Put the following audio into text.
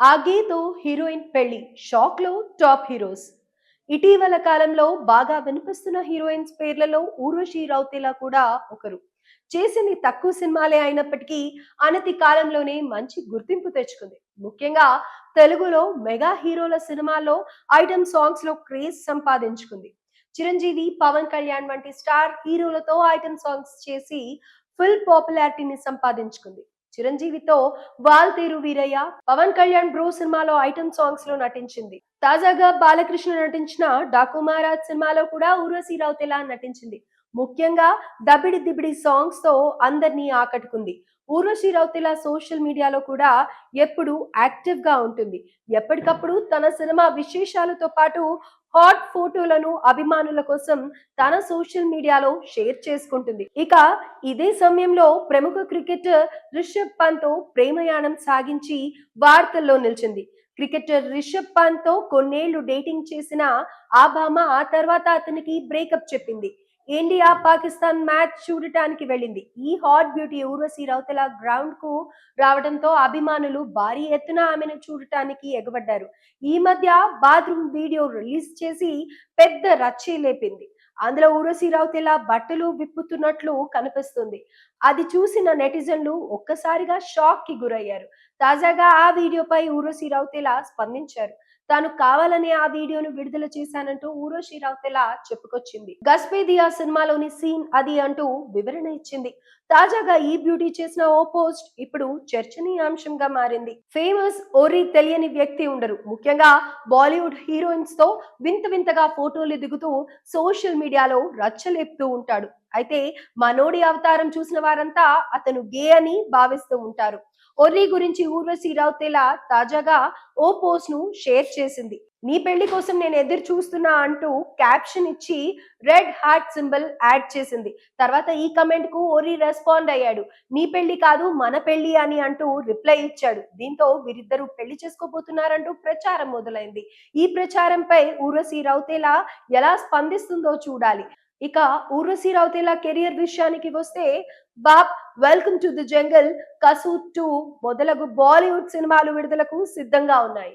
ఆగేతో heroine పెళ్లి shock లో top heroes. ఇటీవల కాలంలో బాగా వినిపిస్తున్న హీరోయిన్స్ పేర్లలో ఊర్వశి రౌతేలా కూడా ఒకరు. చేసింది తక్కువ సినిమాలే అయినప్పటికీ అనతి కాలంలోనే మంచి గుర్తింపు తెచ్చుకుంది. ముఖ్యంగా తెలుగులో మెగా హీరోల సినిమాల్లో ఐటమ్ సాంగ్స్ లో క్రేజ్ సంపాదించుకుంది. చిరంజీవి, పవన్ కళ్యాణ్ వంటి స్టార్ హీరోలతో ఐటమ్ సాంగ్స్ చేసి ఫుల్ పాపులారిటీని సంపాదించుకుంది. చిరంజీవితో వాల్తేరు వీరయ్య, పవన్ కళ్యాణ్ బ్రో సినిమాలో ఐటమ్ సాంగ్స్ లో నటించింది. తాజాగా బాలకృష్ణ నటించిన డాకు మహారాజ్ సినిమాలో కూడా ఊర్వశి రౌతేలా నటించింది. ముఖ్యంగా దబిడి దిబిడి సాంగ్స్ తో అందరినీ ఆకట్టుకుంది. ఊర్వశి రౌతేలా సోషల్ మీడియాలో కూడా ఎప్పుడు యాక్టివ్ గా ఉంటుంది. ఎప్పటికప్పుడు తన సినిమా విశేషాలతో పాటు హాట్ ఫోటోలను అభిమానుల కోసం తన సోషల్ మీడియాలో షేర్ చేసుకుంటుంది. ఇక ఇదే సమయంలో ప్రముఖ క్రికెటర్ రిషబ్ పంత్ తో ప్రేమయాణం సాగించి వార్తల్లో నిలిచింది. క్రికెటర్ రిషబ్ పంత్ తో కొన్నేళ్లు డేటింగ్ చేసిన ఆ భామ ఆ తర్వాత అతనికి బ్రేకప్ చెప్పింది. ఇండియా పాకిస్తాన్ మ్యాచ్ చూడటానికి వెళ్ళింది. ఈ hot beauty Urvashi Rautela ground కు రావడంతో అభిమానులు భారీ ఎత్తున ఆమెను చూడటానికి ఎగబడ్డారు. ఈ మధ్య బాత్రూమ్ వీడియో రిలీజ్ చేసి పెద్ద రచ్చే లేపింది. అందులో ఊర్వశి రౌతేలా బట్టలు విప్పుతున్నట్లు కనిపిస్తుంది. అది చూసిన నెటిజన్లు ఒక్కసారిగా షాక్ కి గురయ్యారు. తాజాగా ఆ వీడియోపై ఊర్వశి రౌతేలా స్పందించారు. తాను కావాలనే ఆ వీడియోను విడుదల చేశానంటూ ఊర్వశి రౌతేలా చెప్పుకొచ్చింది. గస్పేదియా సినిమాలోని సీన్ అది అంటూ వివరణ ఇచ్చింది. తాజాగా ఈ బ్యూటీ చేసిన ఓ పోస్ట్ ఇప్పుడు చర్చనీయాంశంగా మారింది. ఫేమస్ ఓరి తెలియని వ్యక్తి ఉండరు. ముఖ్యంగా బాలీవుడ్ హీరోయిన్స్ తో వింత వింతగా ఫోటోలు దిగుతూ సోషల్ మీడియాలో రచ్చలేపుతూ ఉంటాడు. అయితే మనోడి అవతారం చూసిన వారంతా అతను గే అని భావిస్తూ ఉంటారు. ఒర్రి గురించి ఊర్వశి రౌతేలా తాజాగా ఓ పోస్ట్ ను షేర్ చేసింది. నీ పెళ్లి కోసం నేను ఎదురు చూస్తున్నా అంటూ క్యాప్షన్ ఇచ్చి రెడ్ హార్ట్ సింబల్ యాడ్ చేసింది. తర్వాత ఈ కమెంట్ కు ఓరి రెస్పాండ్ అయ్యాడు. నీ పెళ్లి కాదు మన పెళ్లి అని అంటూ రిప్లై ఇచ్చాడు. దీంతో వీరిద్దరూ పెళ్లి చేసుకోబోతున్నారంటూ ప్రచారం మొదలైంది. ఈ ప్రచారంపై ఊర్వశి రౌతేలా ఎలా స్పందిస్తుందో చూడాలి. ఇక ఊర్వశి రౌతేలా కెరియర్ విషయానికి వస్తే బాప్, వెల్కమ్ టు ది జంగల్, కసూర్ 2 మొదలగు బాలీవుడ్ సినిమాలు విడుదలకు సిద్ధంగా ఉన్నాయి.